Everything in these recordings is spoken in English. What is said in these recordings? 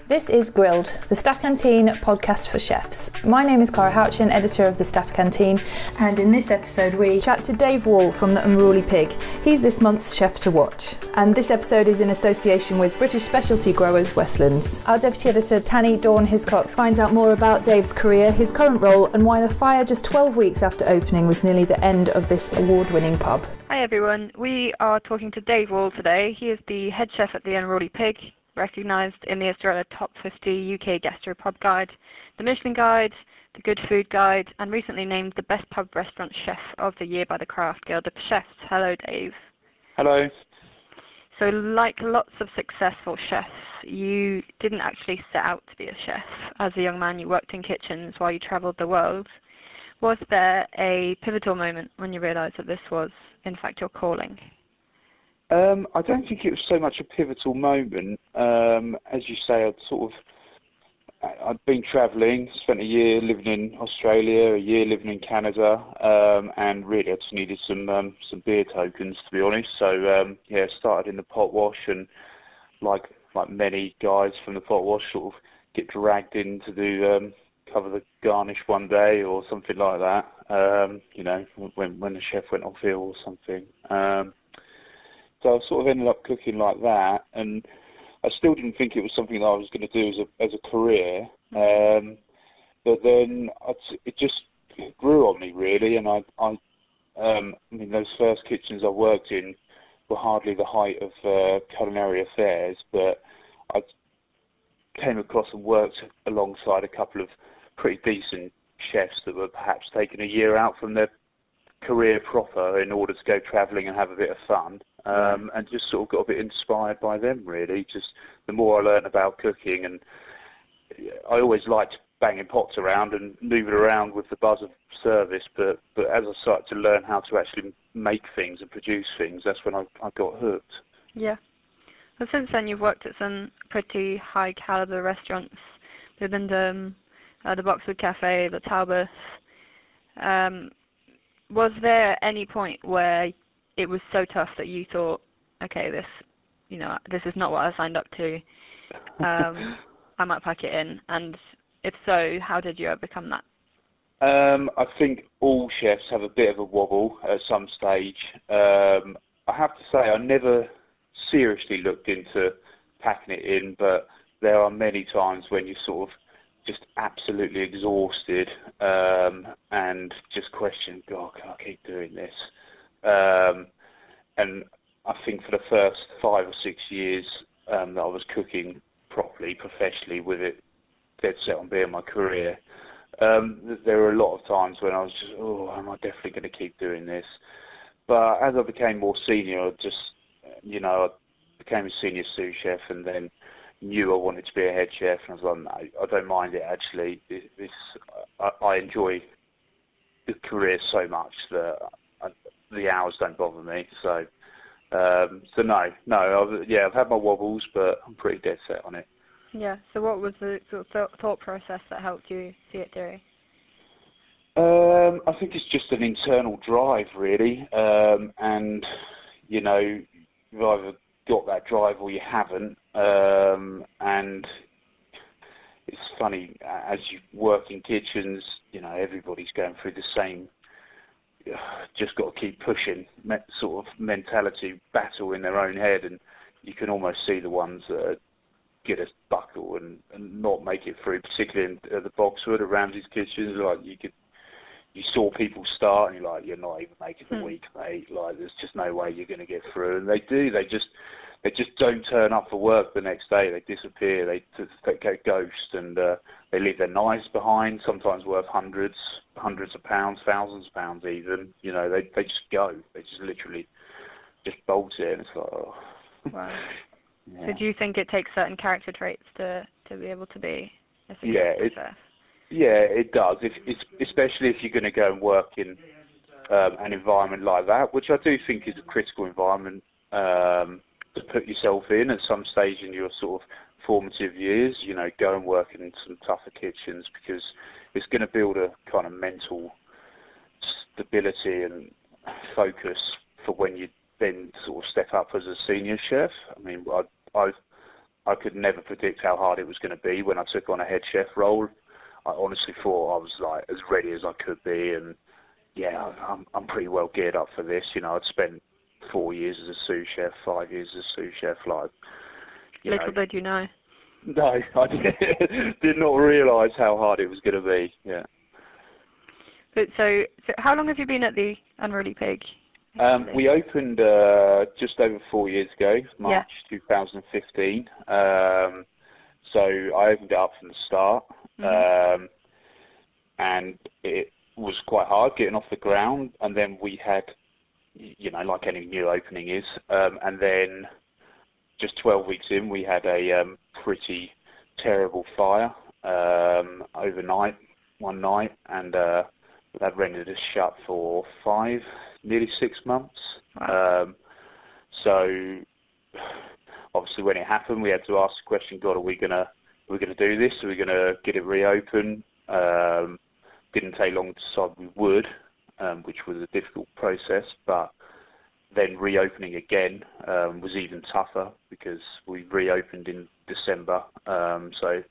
This is Grilled, the Staff Canteen podcast for chefs. My name is Cara Houchin, editor of the Staff Canteen, and in this episode we chat to Dave Wall from the Unruly Pig. He's this month's chef to watch, and this episode is in association with British specialty growers Westlands. Our deputy editor Tanny Dawn Hiscox finds out more about Dave's career, his current role, and why a fire just 12 weeks after opening was nearly the end of this award-winning pub. Hi everyone, we are talking to Dave Wall today. He is the head chef at the Unruly Pig, recognised in the Estrella Top 50 UK Gastropub Guide, the Michelin Guide, the Good Food Guide, and recently named the Best Pub Restaurant Chef of the Year by the Craft Guild of Chefs. Hello, Dave. Hello. So, like lots of successful chefs, you didn't actually set out to be a chef. As a young man, you worked in kitchens while you travelled the world. Was there a pivotal moment when you realised that this was, in fact, your calling? I don't think it was so much a pivotal moment. As you say, I'd been travelling, spent a year living in Australia, a year living in Canada, and really I just needed some beer tokens, to be honest. So started in the pot wash, and like many guys from the pot wash, sort of get dragged in to do cover the garnish one day or something like that. When the chef went off ill or something. So I sort of ended up cooking like that, and I still didn't think it was something that I was going to do as a career. But then it just grew on me, really, and I mean, those first kitchens I worked in were hardly the height of culinary affairs, but I came across and worked alongside a couple of pretty decent chefs that were perhaps taking a year out from their career proper in order to go travelling and have a bit of fun. And just sort of got a bit inspired by them, really. Just the more I learned about cooking, and I always liked banging pots around and moving around with the buzz of service, but as I started to learn how to actually make things and produce things, that's when I got hooked. Yeah. Well, since then you've worked at some pretty high caliber restaurants, Bibendum, the Boxwood Café, the Talbooth. Was there any point where it was so tough that you thought, okay, this is not what I signed up to. I might pack it in. And if so, how did you overcome that? I think all chefs have a bit of a wobble at some stage. I have to say, I never seriously looked into packing it in, but there are many times when you're sort of just absolutely exhausted and just question, God, can I keep doing this? And I think for the first 5 or 6 years that I was cooking properly, professionally, with it dead set on being my career, there were a lot of times when I was just, am I definitely going to keep doing this? But as I became more senior, I became a senior sous chef, and then knew I wanted to be a head chef, and I was like, no, I don't mind it actually. I enjoy the career so much that the hours don't bother me. So I've had my wobbles, but I'm pretty dead set on it. Yeah. So what was the sort of thought process that helped you see it through? I think it's just an internal drive, really, and you've either got that drive or you haven't. And it's funny, as you work in kitchens, everybody's going through the same, just got to keep pushing sort of mentality battle in their own head, and you can almost see the ones that get a buckle and not make it through, particularly in the Boxwood or Ramsay's kitchens. Like you saw people start and you're like, you're not even making the week, mate. Like, there's just no way you're going to get through. And they do. They just don't turn up for work the next day. They disappear. They go ghost, and they leave their knives behind, sometimes worth hundreds of pounds, thousands of pounds even. They just go. They just literally just bolt it, and it's like, oh. Wow. Yeah. So do you think it takes certain character traits to be able to be a successful chef? Yeah, it does. Especially if you're going to go and work in an environment like that, which I do think is a critical environment to put yourself in at some stage in your sort of formative years. Go and work in some tougher kitchens, because it's going to build a kind of mental stability and focus for when you then sort of step up as a senior chef. I mean, I could never predict how hard it was going to be when I took on a head chef role. I honestly thought I was like as ready as I could be, and yeah, I'm pretty well geared up for this. You know, I'd spent 4 years as a sous chef, 5 years as a sous chef. Like, little did you know. No, I did not realise how hard it was going to be. Yeah. But so how long have you been at the Unruly Pig? We opened just over 4 years ago, March 2015. So I opened it up from the start, and it was quite hard getting off the ground. And then we had, you know, like any new opening is, and then just 12 weeks in, we had a pretty terrible fire overnight, one night, and that rendered us shut for nearly 6 months. Wow. So obviously, when it happened, we had to ask the question: God, are we gonna do this? Are we gonna get it reopened? Didn't take long to decide we would, which was a difficult process, but then reopening again was even tougher because we reopened in December, so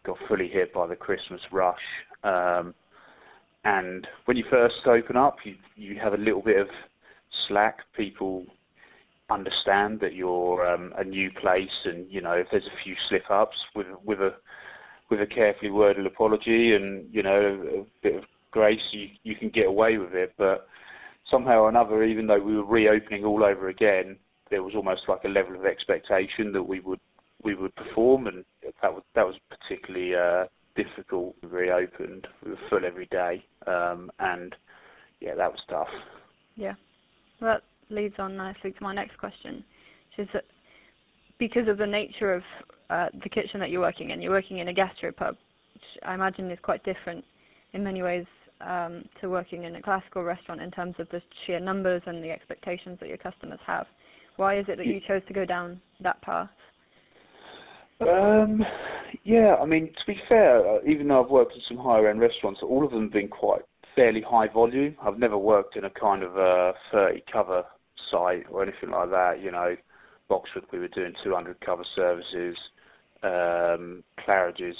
got fully hit by the Christmas rush. And when you first open up, you have a little bit of slack. People understand that you're a new place, and you know, if there's a few slip-ups with a carefully worded apology and, you know, a bit of grace, you can get away with it. But somehow or another, even though we were reopening all over again, there was almost like a level of expectation that we would perform, and that was particularly difficult. We reopened, we were full every day, and yeah, that was tough. Yeah, well, that leads on nicely to my next question, which is that because of the nature of the kitchen that you're working in a gastropub, which I imagine is quite different in many ways to working in a classical restaurant in terms of the sheer numbers and the expectations that your customers have. Why is it that you chose to go down that path? Yeah, I mean, to be fair, even though I've worked in some higher-end restaurants, all of them have been quite fairly high volume. I've never worked in a kind of a 30 cover site or anything like that. You know, Boxwood, we were doing 200 cover services. Claridge's,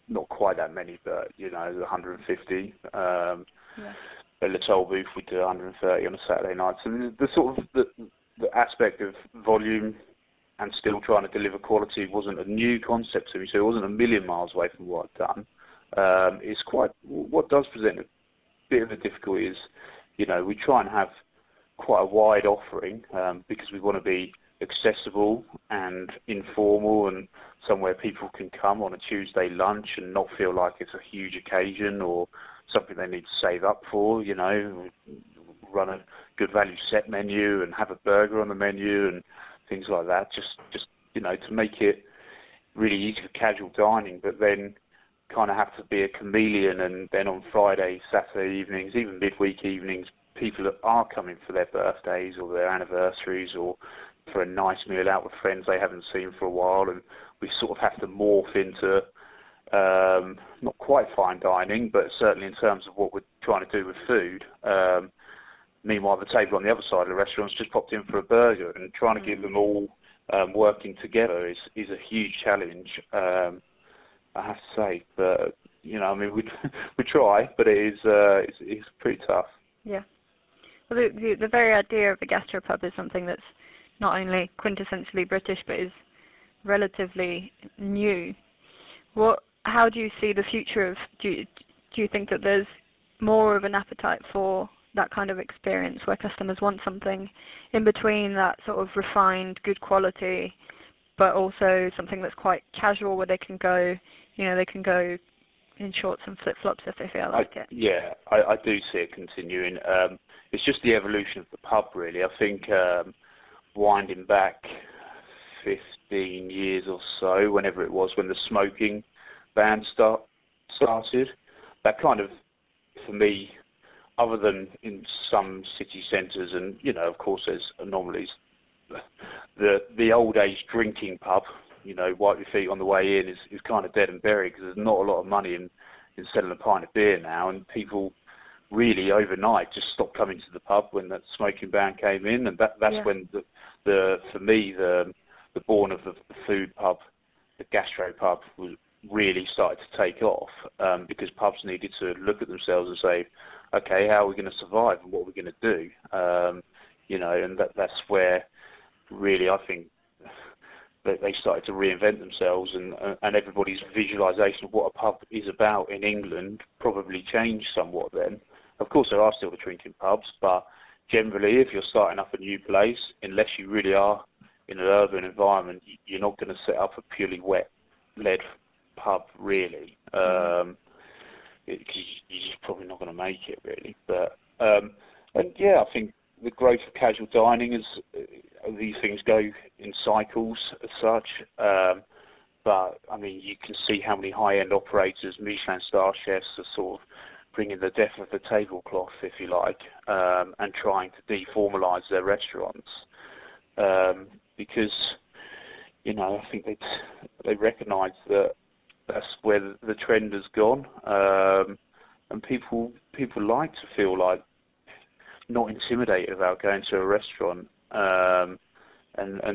not quite that many, but, you know, 150. At the Talbooth, we do 130 on a Saturday night. So the sort of the aspect of volume and still trying to deliver quality wasn't a new concept to me, so it wasn't a million miles away from what I've done. It's quite, what does present a bit of a difficulty is, you know, we try and have quite a wide offering because we want to be accessible and informal and somewhere people can come on a Tuesday lunch and not feel like it's a huge occasion or something they need to save up for. You know, run a good value set menu and have a burger on the menu and things like that, just you know, to make it really easy for casual dining, but then kind of have to be a chameleon. And then on Friday, Saturday evenings, even midweek evenings, people that are coming for their birthdays or their anniversaries or for a nice meal out with friends they haven't seen for a while, and we sort of have to morph into not quite fine dining, but certainly in terms of what we're trying to do with food. Meanwhile, the table on the other side of the restaurant's just popped in for a burger, and trying to get them all working together is a huge challenge, I have to say. But, you know, I mean, we try, but it's pretty tough. Yeah. Well, the very idea of a gastropub is something that's not only quintessentially British, but is relatively new. How do you see the future of? Do you think that there's more of an appetite for that kind of experience where customers want something in between that sort of refined, good quality, but also something that's quite casual where they can go, you know, they can go in shorts and flip-flops if they feel like it? Yeah, I do see it continuing. It's just the evolution of the pub, really. I think winding back 15 years or so, whenever it was, when the smoking ban started, that kind of, for me, other than in some city centres, and, you know, of course there's anomalies, the old age drinking pub, you know, wipe your feet on the way in, is kind of dead and buried because there's not a lot of money in selling a pint of beer now, and people really overnight just stopped coming to the pub when that smoking ban came in, and that's when for me the born of the food pub, the gastro pub, was really started to take off, because pubs needed to look at themselves and say, okay, how are we going to survive and what are we going to do? And that's where really I think that they started to reinvent themselves, and everybody's visualisation of what a pub is about in England probably changed somewhat then. Of course, there are still the drinking pubs, but generally, if you're starting up a new place, unless you really are in an urban environment, you're not going to set up a purely wet-led pub, really. Because you're just probably not going to make it, really. But and yeah, I think the growth of casual dining these things go in cycles as such. But I mean, you can see how many high-end operators, Michelin star chefs, are sort of bringing the death of the tablecloth, if you like, and trying to deformalise their restaurants, because I think they recognise that that's where the trend has gone, and people like to feel like not intimidated about going to a restaurant, and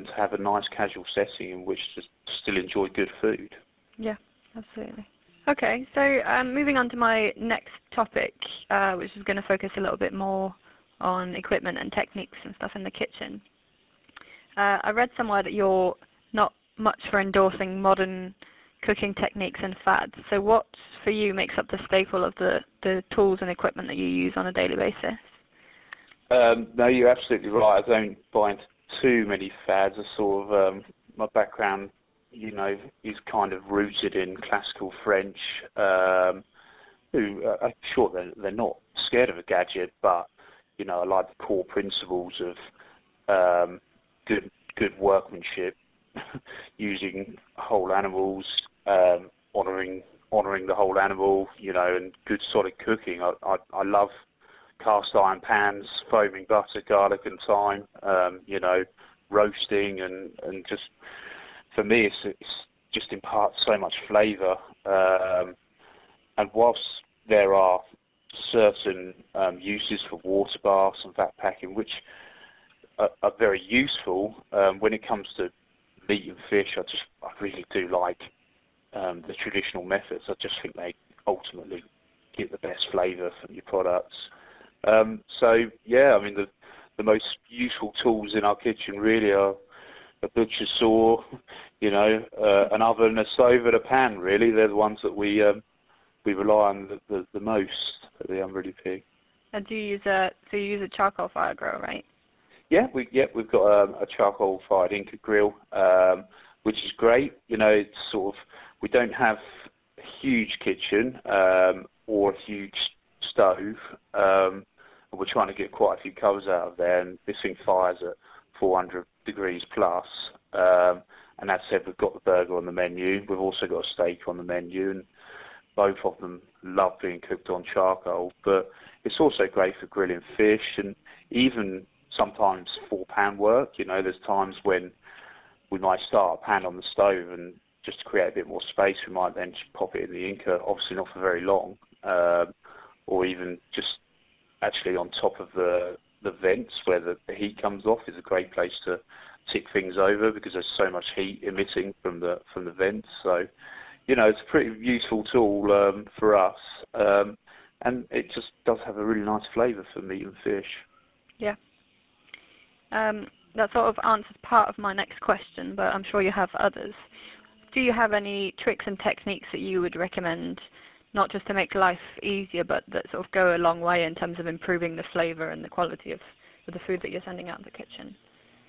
to have a nice casual setting in which to still enjoy good food. Yeah, absolutely. Okay, so moving on to my next topic, which is going to focus a little bit more on equipment and techniques and stuff in the kitchen. I read somewhere that you're not much for endorsing modern cooking techniques and fads. So what, for you, makes up the staple of the tools and equipment that you use on a daily basis? No, you're absolutely right. I don't buy into too many fads. I sort of, my background, is kind of rooted in classical French, who I'm sure they're not scared of a gadget, but, I like the core principles of good workmanship, using whole animals, honouring the whole animal, and good solid cooking. I love cast iron pans, foaming butter, garlic and thyme, roasting and just, for me, it's just imparts so much flavour. And whilst there are certain uses for water baths and vat packing, which are very useful, when it comes to meat and fish, I really do like the traditional methods. I just think they ultimately get the best flavour from your products. So yeah, I mean the most useful tools in our kitchen really are a butcher's saw, an oven, a stove, and a pan. Really, they're the ones that we rely on the most at the Unruly Pig. And do you use a charcoal fire grill, right? Yeah, we've got a charcoal fired Inca grill, which is great. It's sort of, we don't have a huge kitchen or a huge stove. We're trying to get quite a few covers out of there, and this thing fires at 400 degrees plus. And that said, we've got the burger on the menu. We've also got a steak on the menu, and both of them love being cooked on charcoal. But it's also great for grilling fish, and even sometimes for pan work. There's times when we might start a pan on the stove, and just to create a bit more space, we might then just pop it in the Inca, obviously not for very long, or even just actually on top of the vents where the heat comes off is a great place to tick things over, because there's so much heat emitting from the vents. So, it's a pretty useful tool for us, and it just does have a really nice flavour for meat and fish. Yeah. That sort of answers part of my next question, but I'm sure you have others. Do you have any tricks and techniques that you would recommend, not just to make life easier, but that sort of go a long way in terms of improving the flavour and the quality of the food that you're sending out of the kitchen?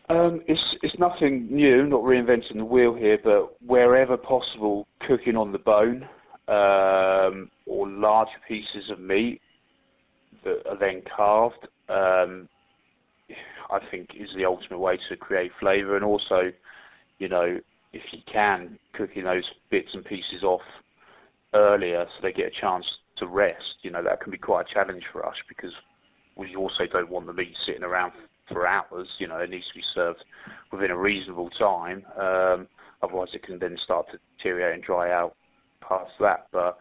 It's nothing new, not reinventing the wheel here, but wherever possible, cooking on the bone, or larger pieces of meat that are then carved, I think is the ultimate way to create flavour. And also, if you can, cooking those bits and pieces off earlier so they get a chance to rest, that can be quite a challenge for us, because we also don't want the meat sitting around for hours. It needs to be served within a reasonable time, otherwise it can then start to deteriorate and dry out past that. But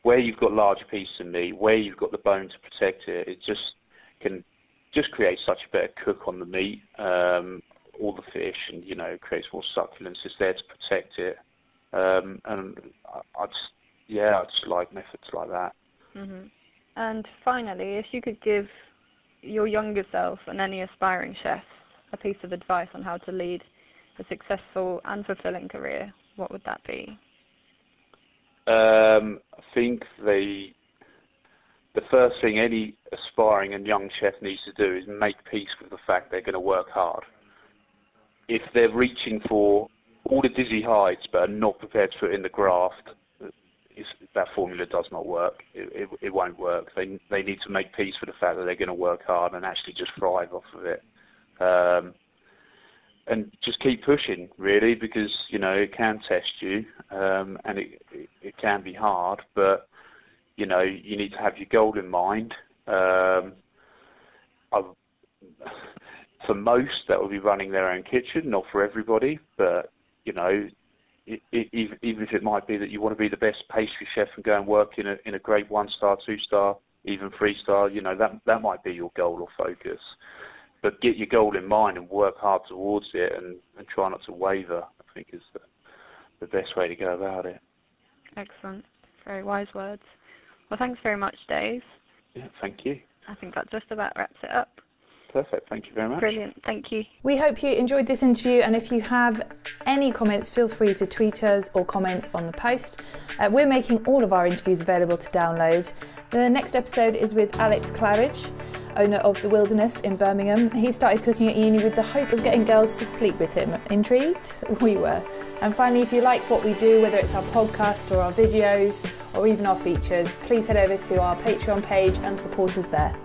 where you've got larger pieces of meat, where you've got the bone to protect it, it just can just create such a better cook on the meat, all the fish, and it creates more succulence. It's there to protect it, and I just like methods like that. Mm-hmm. And finally, if you could give your younger self and any aspiring chefs a piece of advice on how to lead a successful and fulfilling career, what would that be? I think the first thing any aspiring and young chef needs to do is make peace with the fact they're going to work hard. If they're reaching for all the dizzy heights but are not prepared to put in the graft, that formula does not work. It won't work. They need to make peace with the fact that they're going to work hard and actually just thrive off of it. And just keep pushing, really, because, it can test you, and it can be hard, but, you need to have your goal in mind. For most, that will be running their own kitchen, not for everybody, but, even if it might be that you want to be the best pastry chef and go and work in a great 1-star, 2-star, even 3-star, that might be your goal or focus. But get your goal in mind and work hard towards it, and try not to waver, I think is the best way to go about it. Excellent. Very wise words. Well, thanks very much, Dave. Yeah, thank you. I think that just about wraps it up. Perfect. Thank you very much. Brilliant. Thank you. We hope you enjoyed this interview, and if you have any comments, feel free to tweet us or comment on the post. We're making all of our interviews available to download. The next episode is with Alex Claridge, owner of The Wilderness in Birmingham. He started cooking at uni with the hope of getting girls to sleep with him. Intrigued? We were. And finally, if you like what we do, whether it's our podcast or our videos or even our features, please head over to our Patreon page and support us there.